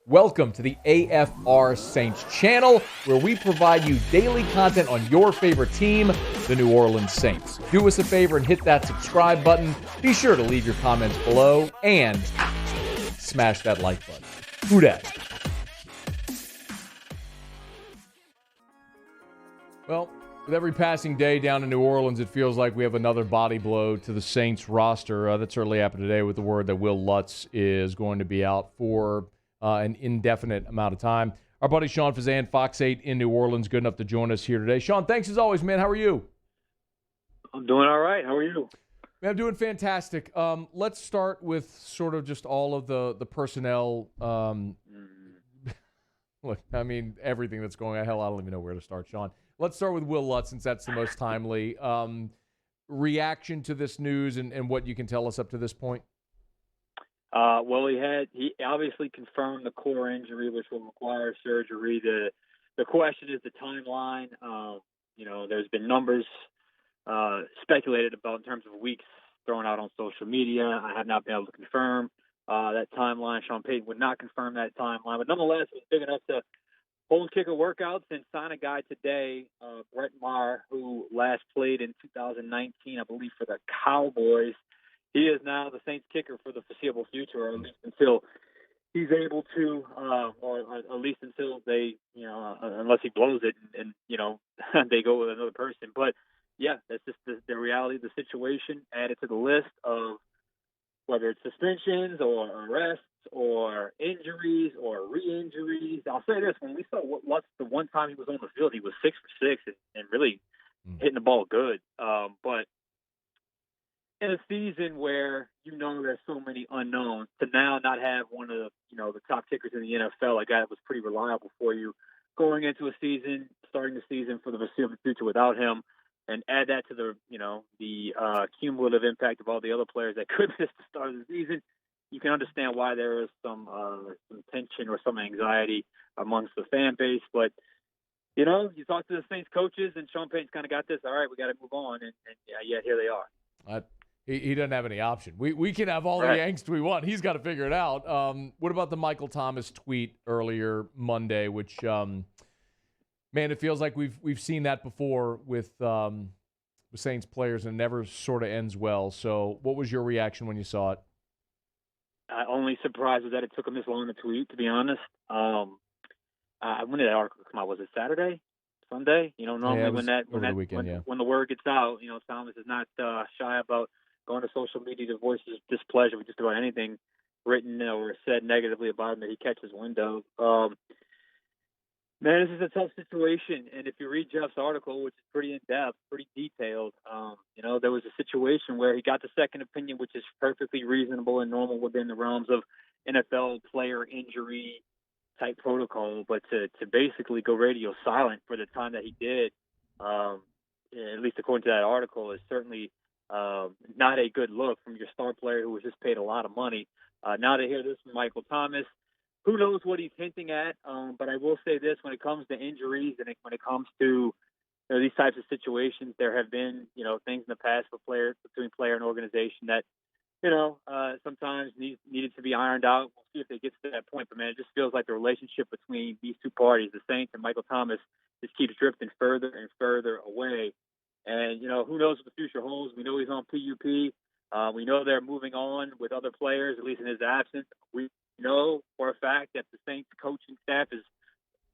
Welcome to the AFR Saints channel, where we provide you daily content on your favorite team, the New Orleans Saints. Do us a favor and hit that subscribe button. Be sure to leave your comments below and smash that like button. Who dat? Well, with every passing day down in New Orleans, it feels like we have another body blow to the Saints roster. That certainly happened today with the word that Will Lutz is going to be out for an indefinite amount of time. Our buddy Sean Fazende, Fox 8 in New Orleans, good enough to join us here today. Sean, thanks as always, man. How are you? I'm doing all right. How are you? Man, I'm doing fantastic. Let's start with sort of just all of the personnel. Look, I mean, everything that's going on. Hell, I don't even know where to start, Sean. Let's start with Will Lutz, since that's the most timely. Reaction to this news and what you can tell us up to this point? Well, he obviously confirmed the core injury, which will require surgery. The question is the timeline. There's been numbers speculated about in terms of weeks thrown out on social media. I have not been able to confirm that timeline. Sean Payton would not confirm that timeline, but nonetheless, it was big enough to hold kicker workouts and sign a guy today, Brett Maher, who last played in 2019, I believe, for the Cowboys. He is now the Saints kicker for the foreseeable future, or at least until he's able to, or at least until they, unless he blows it and they go with another person. But yeah, that's just the reality of the situation. Added to the list of whether it's suspensions or arrests or injuries or re-injuries. I'll say this: when we saw Lutz the one time he was on the field, he was 6 for 6 and really hitting the ball good. But in a season where there's so many unknowns, to now not have one of the top kickers in the NFL, a guy that was pretty reliable for you going into a season, starting the season for the foreseeable future without him, and add that to the cumulative impact of all the other players that could miss the start of the season, you can understand why there is some tension or some anxiety amongst the fan base. But you talk to the Saints coaches, and Sean Payton's kind of got this. All right, we got to move on, and yet here they are. He doesn't have any option. We can have all the angst we want. He's got to figure it out. What about the Michael Thomas tweet earlier Monday, which, man, it feels like we've seen that before with Saints players, and it never sort of ends well. So what was your reaction when you saw it? Only surprised was that it took him this long to tweet, to be honest. When did that article come out? Was it Saturday? Sunday? Normally when the word gets out, Thomas is not shy about going to social media to voice his displeasure with just about anything written or said negatively about him that he catches window. Man, this is a tough situation, and if you read Jeff's article, which is pretty in-depth, pretty detailed, there was a situation where he got the second opinion, which is perfectly reasonable and normal within the realms of NFL player injury type protocol, but to basically go radio silent for the time that he did, at least according to that article, is certainly not a good look from your star player who was just paid a lot of money. Now to hear this from Michael Thomas, who knows what he's hinting at, but I will say this: when it comes to injuries and when it comes to these types of situations, there have been things in the past between player and organization that sometimes needed to be ironed out. We'll see if they get to that point. But, man, it just feels like the relationship between these two parties, the Saints and Michael Thomas, just keeps drifting further and further away. And, who knows what the future holds. We know he's on PUP. We know they're moving on with other players, at least in his absence. We know for a fact that the Saints coaching staff is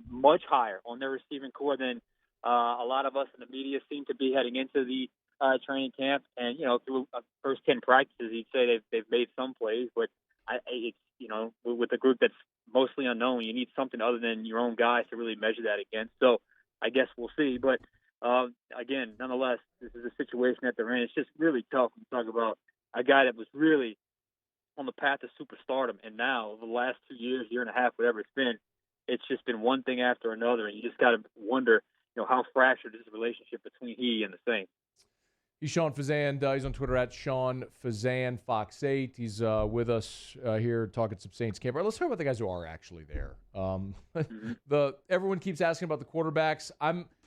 much higher on their receiving core than a lot of us in the media seem to be heading into the training camp. And through first 10 practices, he'd say they've made some plays, but with a group that's mostly unknown, you need something other than your own guys to really measure that against. So I guess we'll see. But again, nonetheless, this is a situation that they're in. It's just really tough when you talk about a guy that was really on the path to superstardom, and now over the last 2 years, year and a half, whatever it's been, it's just been one thing after another, and you just got to wonder, how fractured is the relationship between he and the Saints. He's Sean Fazende. He's on Twitter at Sean Fazende, Fox 8. He's with us here talking some Saints camp. All right, let's talk about the guys who are actually there. Everyone keeps asking about the quarterbacks.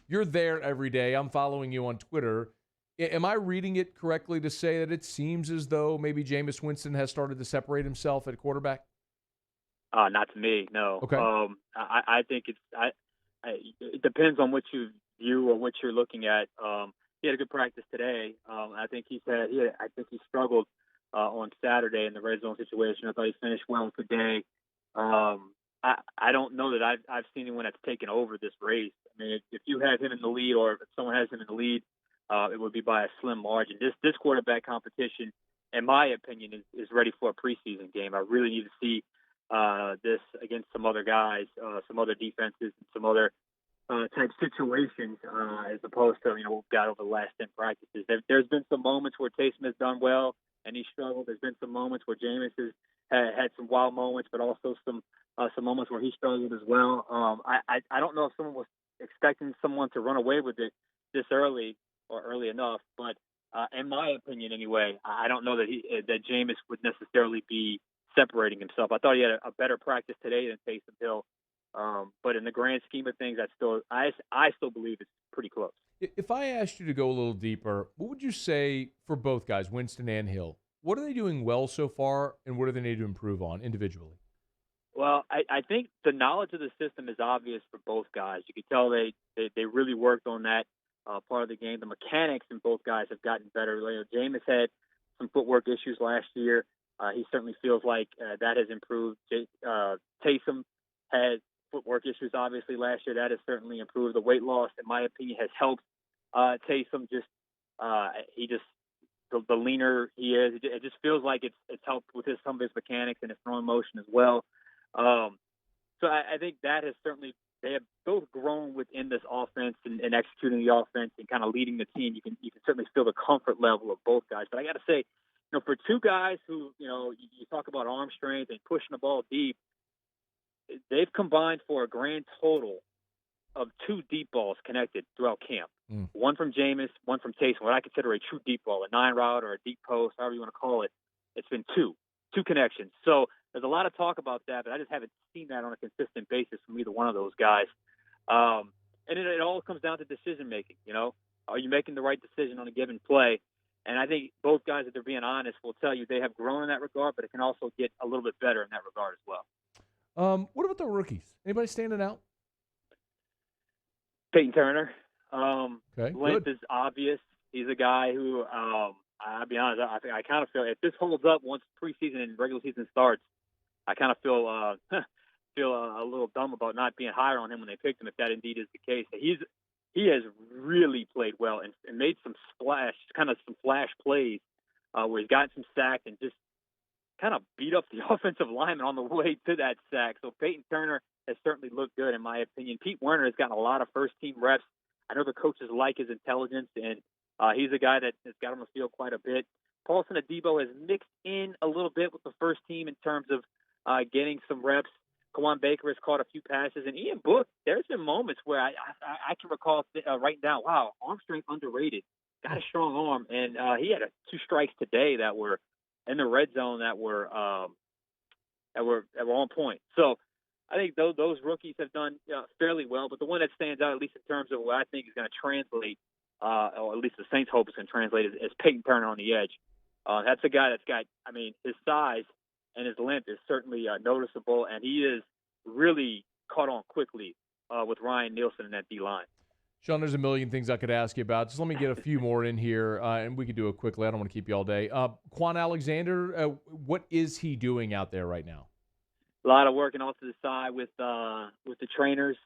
You're there every day. I'm following you on Twitter. Am I reading it correctly to say that it seems as though maybe Jameis Winston has started to separate himself at quarterback? Not to me, no. Okay. I think it depends on what you view or what you're looking at. He had a good practice today. I think I think he struggled on Saturday in the red zone situation. I thought he finished well today. I don't know that I've seen anyone that's taken over this race. I mean, if you have him in the lead, or if someone has him in the lead, it would be by a slim margin. This quarterback competition, in my opinion, is ready for a preseason game. I really need to see this against some other guys, some other defenses, and some other type situations, as opposed to what we've got over the last 10 practices. There's been some moments where Taysom has done well and he struggled. There's been some moments where Jameis has had some wild moments, but also some moments where he struggled as well. I don't know if someone was expecting someone to run away with it this early or early enough, but in my opinion, anyway, I don't know that Jameis would necessarily be separating himself. I thought he had a better practice today than Taysom Hill, but in the grand scheme of things, I still believe it's pretty close. If I asked you to go a little deeper, what would you say for both guys, Winston and Hill? What are they doing well so far, and what do they need to improve on individually? Well, I think the knowledge of the system is obvious for both guys. You can tell they really worked on that part of the game. The mechanics in both guys have gotten better. Jameis had some footwork issues last year. He certainly feels like that has improved. Taysom had footwork issues, obviously, last year. That has certainly improved. The weight loss, in my opinion, has helped Taysom. The leaner he is, it just feels like it's helped with some of his mechanics and his throwing motion as well. So I think that has certainly, they have both grown within this offense and executing the offense and kind of leading the team. You can certainly feel the comfort level of both guys. But I got to say, for two guys who, you talk about arm strength and pushing the ball deep, they've combined for a grand total of 2 deep balls connected throughout camp. One from Jameis, one from Taysom, what I consider a true deep ball, a 9 route or a deep post, however you want to call it. It's been two connections. So there's a lot of talk about that, but I just haven't seen that on a consistent basis from either one of those guys. And it all comes down to decision making. Are you making the right decision on a given play? And I think both guys, if they're being honest, will tell you they have grown in that regard, but it can also get a little bit better in that regard as well. What about the rookies? Anybody standing out? Peyton Turner. Okay, Length good. is obvious. He's a guy who, I'll be honest, I kind of feel if this holds up once preseason and regular season starts, I kind of feel a little dumb about not being higher on him when they picked him, if that indeed is the case. He has really played well and made some flash plays where he's gotten some sacks and just kind of beat up the offensive lineman on the way to that sack. So Peyton Turner has certainly looked good, in my opinion. Pete Werner has gotten a lot of first-team reps. I know the coaches like his intelligence, and he's a guy that has got on the field quite a bit. Paulson Adebo has mixed in a little bit with the first team in terms of getting some reps. Kawan Baker has caught a few passes. And Ian Book, there's been moments where I can recall writing down, wow, arm strength underrated. Got a strong arm. And he had 2 strikes today that were in the red zone that were on point. So I think those rookies have done fairly well. But the one that stands out, at least in terms of what I think is going to translate, or at least the Saints hope is going to translate, is Peyton Turner on the edge. That's a guy that's got, his size and his length is certainly noticeable, and he is really caught on quickly with Ryan Nielsen in that D-line. Sean, there's a million things I could ask you about. Just let me get a few more in here, and we could do it quickly. I don't want to keep you all day. Quan Alexander, what is he doing out there right now? A lot of working off to the side with the trainers,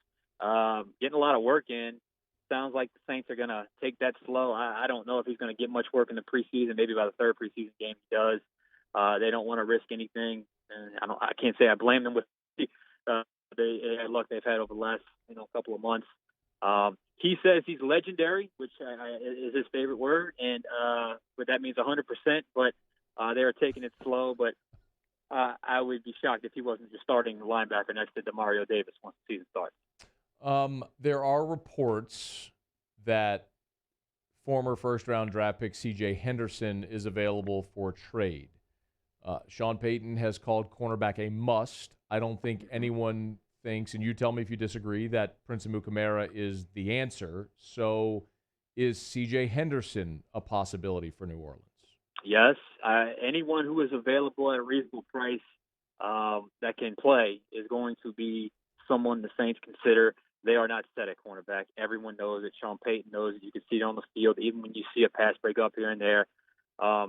getting a lot of work in. Sounds like the Saints are going to take that slow. I don't know if he's going to get much work in the preseason. Maybe by the 3rd preseason game he does. They don't want to risk anything. And I can't say I blame them with the luck they've had over the last couple of months. He says he's legendary, which is his favorite word, and but that means 100%. But they are taking it slow. But I would be shocked if he wasn't just starting the linebacker next to Demario Davis once the season starts. There are reports that former first-round draft pick CJ Henderson is available for trade. Sean Payton has called cornerback a must. I don't think anyone thinks, and you tell me if you disagree, that Prince Amukamara is the answer. So is CJ Henderson a possibility for New Orleans? Yes. Anyone who is available at a reasonable price that can play is going to be someone the Saints consider. They are not set at cornerback. Everyone knows it. Sean Payton knows it. You can see it on the field. Even when you see a pass break up here and there,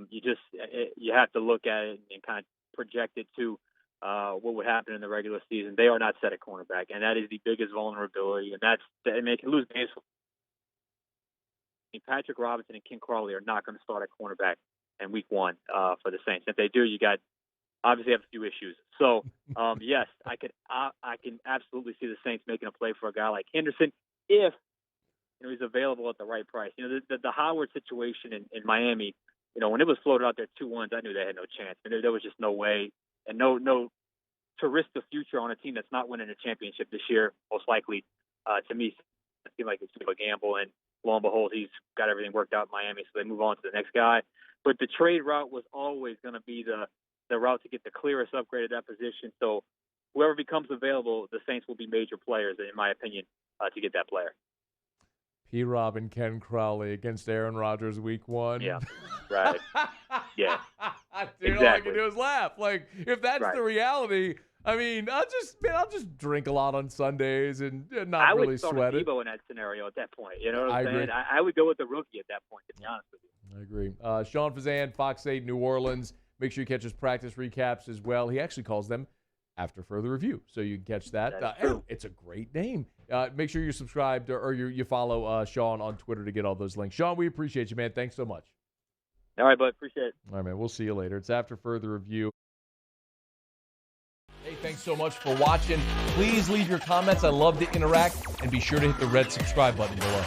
you have to look at it and kind of project it to what would happen in the regular season. They are not set at cornerback, and that is the biggest vulnerability. And they can lose games. Patrick Robinson and Ken Crawley are not going to start at cornerback in Week 1 for the Saints. If they do, you got obviously have a few issues. So, yes, I can absolutely see the Saints making a play for a guy like Henderson if he's available at the right price. The Howard situation in Miami, when it was floated out there 2-1, I knew they had no chance. There was just no way, and no to risk the future on a team that's not winning a championship this year. Most likely, to me, it seemed like it's a gamble. And lo and behold, he's got everything worked out in Miami, so they move on to the next guy. But the trade route was always going to be the route to get the clearest upgrade at that position. So whoever becomes available, the Saints will be major players, in my opinion, to get that player. P-Rob and Ken Crawley against Aaron Rodgers Week 1. Yeah, right. Yeah, dude, exactly. All I can do is laugh. Like, if that's the reality, I mean, I'll just drink a lot on Sundays and not really sweat it. I would start Debo in that scenario at that point. You know what I'm saying? Agree. I would go with the rookie at that point, to be honest with you. I agree. Sean Fazende, Fox 8, New Orleans. Make sure you catch his practice recaps as well. He actually calls them After Further Review, so you can catch that. It's a great name. Make sure you're subscribed or you follow Sean on Twitter to get all those links. Sean, we appreciate you, man. Thanks so much. All right, bud. Appreciate it. All right, man. We'll see you later. It's After Further Review. Hey, thanks so much for watching. Please leave your comments. I love to interact. And be sure to hit the red subscribe button below.